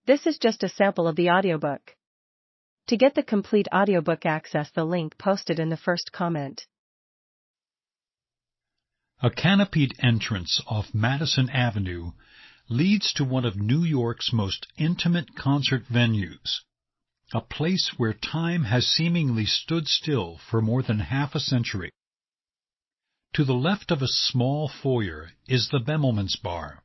This is just a sample of the audiobook. To get the complete audiobook, access the link posted in the first comment. A canopied entrance off Madison Avenue leads to one of New York's most intimate concert venues, a place where time has seemingly stood still for more than half a century. To the left of a small foyer is the Bemelmans Bar,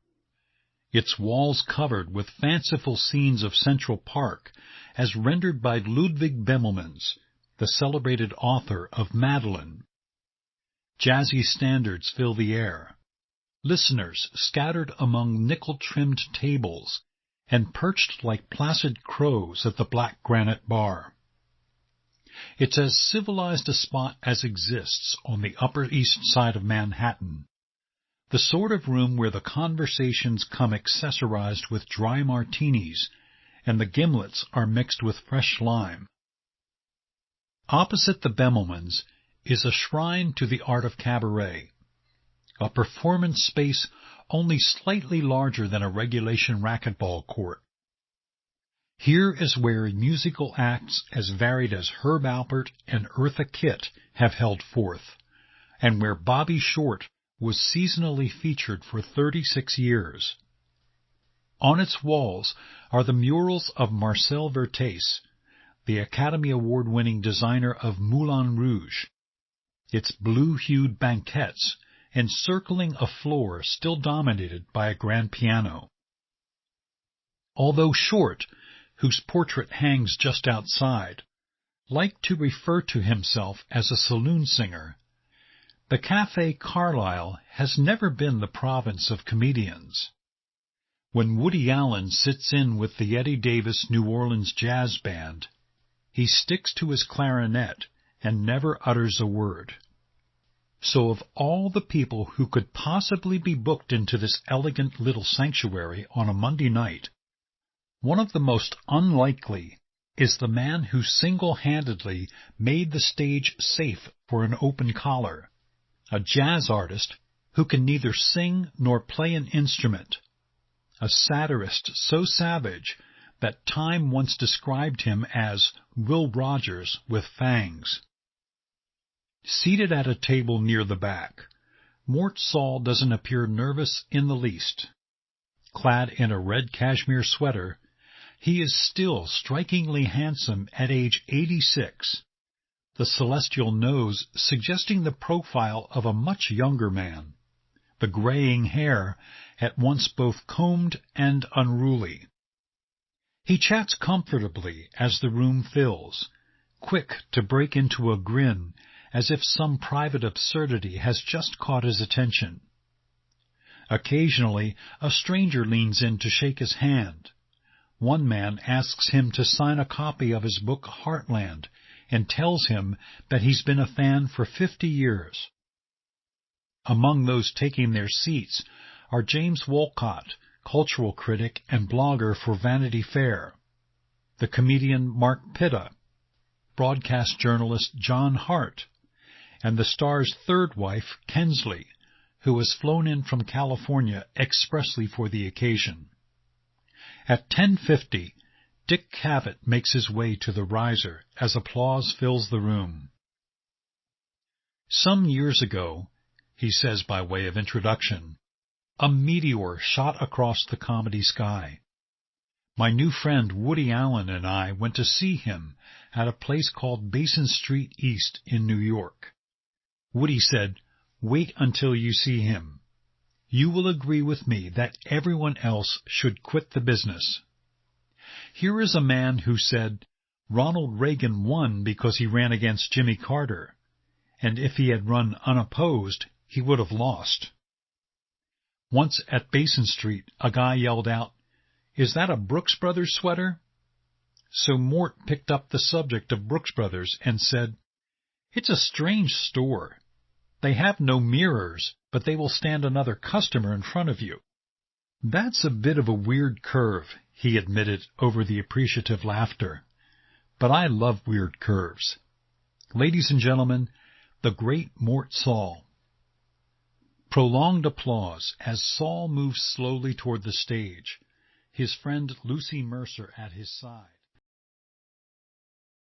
its walls covered with fanciful scenes of Central Park as rendered by Ludwig Bemelmans, the celebrated author of Madeline. Jazzy standards fill the air, listeners scattered among nickel-trimmed tables and perched like placid crows at the black granite bar. It's as civilized a spot as exists on the Upper East Side of Manhattan, the sort of room where the conversations come accessorized with dry martinis and the gimlets are mixed with fresh lime. Opposite the Bemelmans is a shrine to the art of cabaret, a performance space only slightly larger than a regulation racquetball court. Here is where musical acts as varied as Herb Alpert and Eartha Kitt have held forth, and where Bobby Short was seasonally featured for 36 years. On its walls are the murals of Marcel Vertès, the Academy Award-winning designer of Moulin Rouge, its blue-hued banquettes encircling a floor still dominated by a grand piano. Although Short, whose portrait hangs just outside, liked to refer to himself as a saloon singer, the Café Carlyle has never been the province of comedians. When Woody Allen sits in with the Eddie Davis New Orleans Jazz Band, he sticks to his clarinet and never utters a word. So of all the people who could possibly be booked into this elegant little sanctuary on a Monday night, one of the most unlikely is the man who single-handedly made the stage safe for an open collar, a jazz artist who can neither sing nor play an instrument, a satirist so savage that Time once described him as Will Rogers with fangs. Seated at a table near the back, Mort Sahl doesn't appear nervous in the least. Clad in a red cashmere sweater, he is still strikingly handsome at age 86, the celestial nose suggesting the profile of a much younger man, the graying hair at once both combed and unruly. He chats comfortably as the room fills, quick to break into a grin as if some private absurdity has just caught his attention. Occasionally, a stranger leans in to shake his hand. One man asks him to sign a copy of his book Heartland and tells him that he's been a fan for 50 years. Among those taking their seats are James Wolcott, cultural critic and blogger for Vanity Fair, the comedian Mark Pitta, broadcast journalist John Hart, and the star's third wife, Kensley, who was flown in from California expressly for the occasion. At 10:50, Dick Cavett makes his way to the riser as applause fills the room. Some years ago, he says by way of introduction, a meteor shot across the comedy sky. My new friend Woody Allen and I went to see him at a place called Basin Street East in New York. Woody said, "Wait until you see him. You will agree with me that everyone else should quit the business." Here is a man who said Ronald Reagan won because he ran against Jimmy Carter, and if he had run unopposed, he would have lost. Once at Basin Street, a guy yelled out, "Is that a Brooks Brothers sweater?" So Mort picked up the subject of Brooks Brothers and said, "It's a strange store. They have no mirrors, but they will stand another customer in front of you." "That's a bit of a weird curve," he admitted over the appreciative laughter. "But I love weird curves." Ladies and gentlemen, the great Mort Sahl. Prolonged applause as Sahl moves slowly toward the stage, his friend Lucy Mercer at his side.